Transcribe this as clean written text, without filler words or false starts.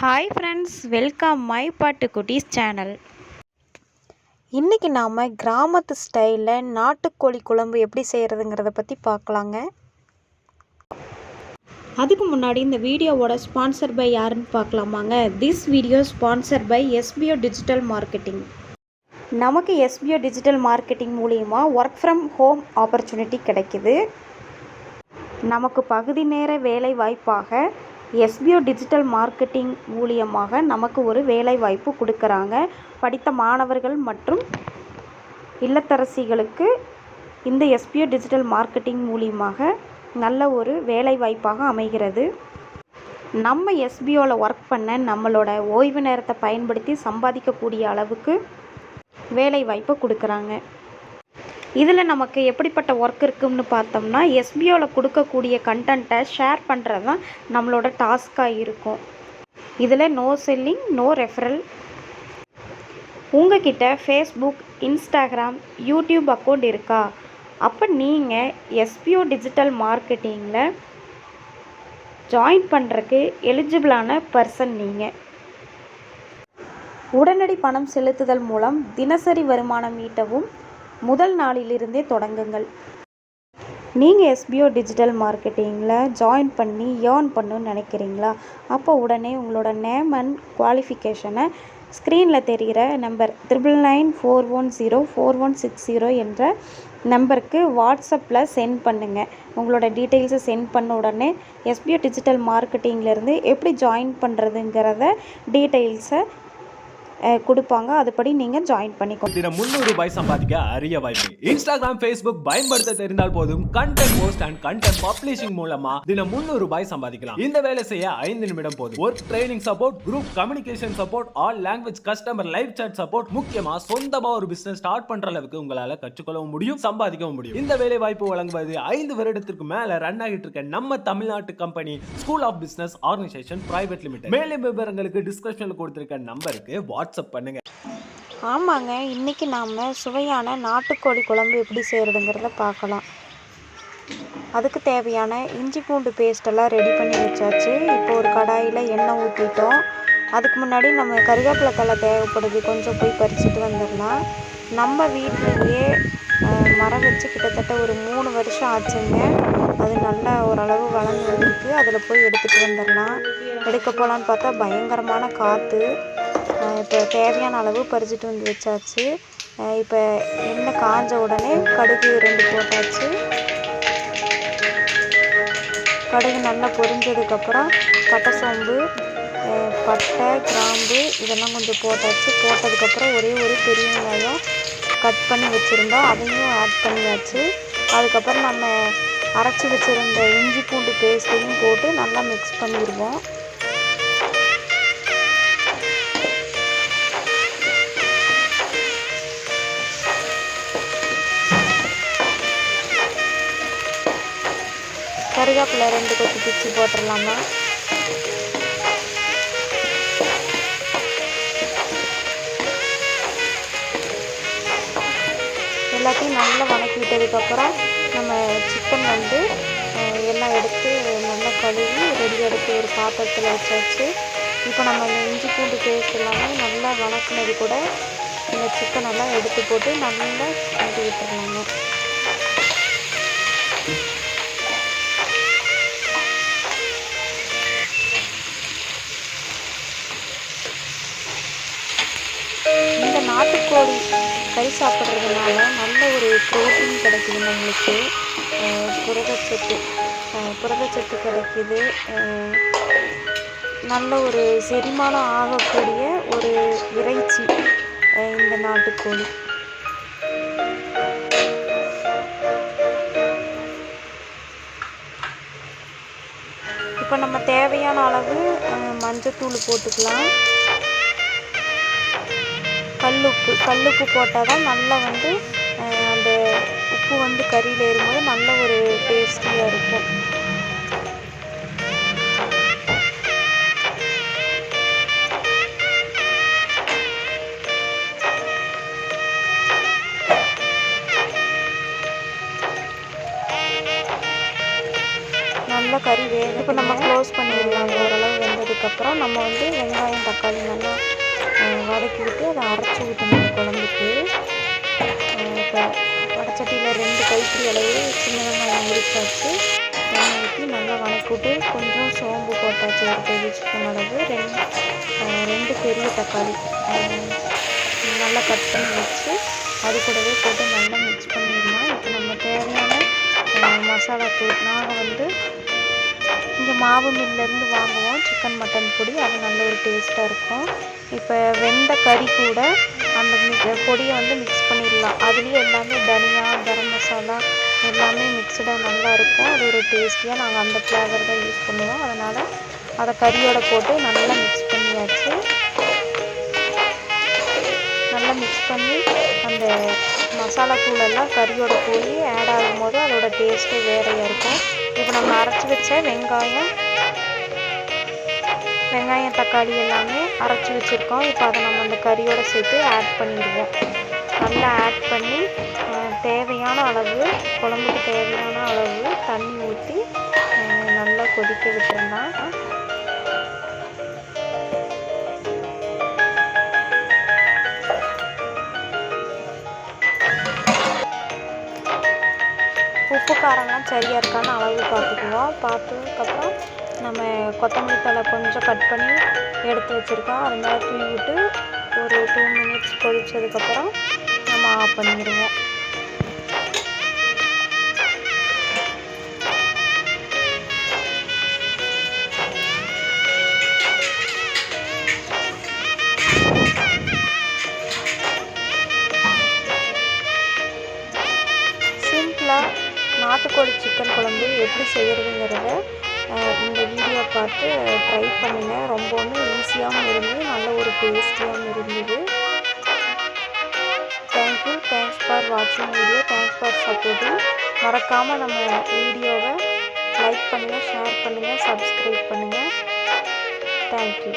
Hi friends, welcome my பாட்டு குட்டீஸ் channel. இன்றைக்கி நாம் கிராமத்து ஸ்டைலில் நாட்டுக்கோழி குழம்பு எப்படி செய்கிறதுங்கிறத பற்றி பார்க்கலாங்க. அதுக்கு முன்னாடி இந்த வீடியோவோட ஸ்பான்சர் பை யாருன்னு பார்க்கலாமாங்க. This video sponsor by SPO digital marketing. நமக்கு எஸ்பிஓ டிஜிட்டல் மார்க்கெட்டிங் மூலிமா ஒர்க் ஃப்ரம் ஹோம் ஆப்பர்ச்சுனிட்டி கிடைக்குது. நமக்கு பகுதி நேர வேலை வாய்ப்பாக எஸ்பிஓ டிஜிட்டல் மார்க்கெட்டிங் மூலியமாக நமக்கு ஒரு வேலை வாய்ப்பு கொடுக்குறாங்க. படித்த மாணவர்கள் மற்றும் இல்லத்தரசிகளுக்கு இந்த எஸ்பிஓ டிஜிட்டல் மார்க்கெட்டிங் மூலியமாக நல்ல ஒரு வேலை வாய்ப்பாக அமைகிறது. நம்ம எஸ்பிஓவில் ஒர்க் பண்ண நம்மளோட ஓய்வு நேரத்தை பயன்படுத்தி சம்பாதிக்கக்கூடிய அளவுக்கு வேலை வாய்ப்பை கொடுக்குறாங்க. இதில் நமக்கு எப்படிப்பட்ட ஒர்க் இருக்குதுன்னு பார்த்தோம்னா, எஸ்பிஓவில் கொடுக்கக்கூடிய கண்டென்ட்டை ஷேர் பண்ணுறது தான் நம்மளோட டாஸ்க்காக இருக்கும். இதில் நோ செல்லிங், நோ ரெஃபரல். உங்ககிட்ட ஃபேஸ்புக், இன்ஸ்டாகிராம், யூடியூப் அக்கௌண்ட் இருக்கா? அப்போ நீங்கள் எஸ்பிஓ டிஜிட்டல் மார்க்கெட்டிங்கில் ஜாயின் பண்ணுறதுக்கு எலிஜிபிளான பர்சன். நீங்கள் உடனடி பணம் செலுத்துதல் மூலம் தினசரி வருமானம் ஈட்டவும் முதல் நாளிலிருந்தே தொடங்குங்கள். நீங்கள் எஸ்பிஓ டிஜிட்டல் மார்க்கெட்டிங்கில் ஜாயின் பண்ணி ஏர்ன் பண்ணணும்னு நினைக்கிறீங்களா? அப்போ உடனே உங்களோட நேம் அண்ட் குவாலிஃபிகேஷனை ஸ்க்ரீனில் தெரிகிற நம்பர் 9994104160 என்ற நம்பருக்கு வாட்ஸ்அப்பில் சென்ட் பண்ணுங்கள். உங்களோட டீட்டெயில்ஸை சென்ட் பண்ண உடனே எஸ்பிஓ டிஜிட்டல் மார்க்கெட்டிங்லேருந்து எப்படி ஜாயின் பண்ணுறதுங்கிறத டீட்டெயில்ஸை கொடுப்பாங்க. அதுபடி நீங்கள் ஜாயின் பண்ணிக்கோங்க. தினம் 300 ரூபாய் சம்பாதிக்க அரிய வாய்ப்பு. இன்ஸ்டாகிராம், ஃபேஸ்புக் பயன்படுத்த தெரிந்தால் போதும். Content post and content publishing மூலமா தினம் 300 ரூபாய் சம்பாதிக்கலாம். இந்த வேலை செய்ய 5 நிமிடம் போதும். Work training support, group communication support, all language customer live chat support. முக்கியமா சொந்தமா ஒரு பிசினஸ் ஸ்டார்ட் பண்ற அளவுக்கு உங்களால கற்றுக்கொள்ளவும் முடியும், சம்பாதிக்கவும் முடியும். இந்த வேலை வாய்ப்பு வழங்குவது 5 வருடத்திற்கு மேல ரன் ஆகிட்டு இருக்க நம்ம தமிழ்நாட்டு company school of business organisation private limited. மேலும் விவரங்களுக்கு டிஸ்கிரிப்ஷன்ல கொடுத்திருக்க நம்பருக்கு வாட்ஸ்அப் பண்ணுங்க. ஆமாங்க, இன்றைக்கி நாம் சுவையான நாட்டுக்கோழி குழம்பு எப்படி செய்கிறதுங்கிறத பார்க்கலாம். அதுக்கு தேவையான இஞ்சி பூண்டு பேஸ்டெல்லாம் ரெடி பண்ணி வச்சாச்சு. இப்போ ஒரு கடாயில் எண்ணெய் ஊற்றிட்டோம். அதுக்கு முன்னாடி நம்ம கருவேப்பிலை தழை தேவைப்படுது, கொஞ்சம் போய் பறிச்சுட்டு வந்துடலாம். நம்ம வீட்டிலேயே மரம் வச்சு கிட்டத்தட்ட ஒரு 3 வருஷம் ஆச்சுங்க. அது நல்லா ஓரளவு வளர்ந்து வந்துருக்கு. அதில் போய் எடுத்துகிட்டு வந்துடலாம். எடுக்க போகலான்னு பார்த்தா பயங்கரமான காற்று. இப்போ தேவையான அளவு பறிச்சுட்டு வந்து வச்சாச்சு. இப்போ எண்ணெய் காஞ்ச உடனே கடுகு 2 போட்டாச்சு. கடுகு நல்லா பொரிஞ்சதுக்கப்புறம் பட்டை, சோம்பு, பட்டை, கிராம்பு இதெல்லாம் கொஞ்சம் போட்டாச்சு. போட்டதுக்கப்புறம் ஒரே ஒரு பெரிய வெங்காயம் கட் பண்ணி வச்சுருந்தோம், அதையும் ஆட் பண்ணியாச்சு. அதுக்கப்புறம் நம்ம அரைச்சி வச்சுருந்த இஞ்சி பூண்டு பேஸ்ட்டையும் போட்டு நல்லா மிக்ஸ் பண்ணிடுவோம். கருவேப்பிலை 2 கொத்து பிச்சு போட்டுடலாமா. எல்லாத்தையும் நல்லா வணக்கி விட்டதுக்கப்புறம் நம்ம சிக்கன் எல்லாம் எடுத்து நல்லா கழுவி ரெடி எடுத்து ஒரு பாத்திரத்தில் வச்சாச்சு. இப்போ நம்ம இந்த இஞ்சி பூண்டு பேஸ்ட் எல்லாமே நல்லா வணக்கினது கூட இந்த சிக்கனெல்லாம் எடுத்து போட்டு நல்லா கிண்டி விட்டுடலாங்க. இந்த நாட்டுக்கோழி கறி சாப்பிட்றதுனால நல்ல ஒரு ப்ரோட்டீன் கிடைக்குது நம்மளுக்கு. புரதச்சத்து கிடைக்குது. நல்ல ஒரு செரிமானம் ஆகக்கூடிய ஒரு இறைச்சி இந்த நாட்டுக்கோழி. இப்போ நம்ம தேவையான அளவு மஞ்சத்தூள் போட்டுக்கலாம். கல்லுப்பு போட்டால் தான் நல்லா அந்த உப்பு கறியில் ஏறும்போது நல்ல ஒரு டேஸ்டியாக இருக்கும். நல்லா நல்லா கறி இப்போ நம்ம க்ளோஸ் பண்ணிடலாம். ஓரளவு வெந்ததுக்கப்புறம் நம்ம வந்து வெங்காயம் தக்காளி நல்லா வதக்கிவிட்டு அதை அரைச்சி ஊற்றணும் குழம்புக்கு. இப்போ வடச்சட்டியில் 2 கைப்பிடி அளவு சின்ன வெங்காயம் உரிச்சாச்சு. எண்ணெய் ஊற்றி நல்லா வதக்கிவிட்டு கொஞ்சம் சோம்பு போட்டாச்சு, 1 டேபிள் ஸ்பூன் அளவு. 2 பெரிய தக்காளி நல்லா கட் பண்ணி வச்சு அது கூடவே போட்டு நல்லா மிக்ஸ் பண்ணிடலாம். இப்போ நம்ம தேவையான மசாலா தூள், நாங்கள் வந்து இங்கே மாவு மில்லேருந்து வாங்குவோம் சிக்கன் மட்டன் பொடி, அது நல்ல ஒரு டேஸ்ட்டாக இருக்கும். இப்போ வெந்த கறி கூட அந்த பொடியை வந்து மிக்ஸ் பண்ணிடலாம். அதுலேயே எல்லாமே தனியா, கரம் மசாலா எல்லாமே மிக்சடாக நல்லாயிருக்கும். அது ஒரு டேஸ்டியாக நாங்கள் அந்த ஃப்ளேவர் தான் யூஸ் பண்ணுவோம். அதனால் அதை கறியோடு போட்டு நல்லா மிக்ஸ் பண்ணியாச்சு. நல்லா மிக்ஸ் பண்ணி அந்த மசாலா தூளெல்லாம் கறியோட போய் ஆட் ஆகும்போது அதோட டேஸ்ட்டே வேறையாக இருக்கும். இப்போ நம்ம அரைச்சி வச்ச வெங்காயம் தக்காளி எல்லாமே அரைச்சி வச்சுருக்கோம். இப்போ அதை நம்ம அந்த கறியோடு சேர்த்து ஆட் பண்ணிடுவோம். நல்லா ஆட் பண்ணி தேவையான அளவு, குழம்புக்கு தேவையான அளவு தண்ணி ஊற்றி நல்லா கொதிக்க விட்டுறலாம். உப்பு காரம்லாம் சரியாக இருக்கான்னு அளவு பார்த்துக்குவோம். பார்த்ததுக்கப்புறம் நம்ம கொத்தமல்லி தழை கொஞ்சம் கட் பண்ணி எடுத்து வச்சுருக்கோம். அது மேலே தூவி விட்டு ஒரு 2 மினிட்ஸ் கொதிச்சதுக்கப்புறம் நம்ம ஆஃப் பண்ணிடுவோம். சிம்பிளாக நாட்டுக்கோழி சிக்கன் குழம்பு எப்படி செய்கிறதுங்கிறத இந்த வீடியோ பார்த்து ட்ரை பண்ணுங்கள். ரொம்பவுமே ஈஸியாகவும் இருந்தது, நல்ல ஒரு டேஸ்டியாகவும் இருந்தது. தேங்க்ஸ் ஃபார் வாட்சிங் வீடியோ. Thanks for supporting. மறக்காமல் நம்ம வீடியோவை லைக் பண்ணுங்கள், ஷேர் பண்ணுங்கள், சப்ஸ்கிரைப் பண்ணுங்கள். தேங்க்யூ.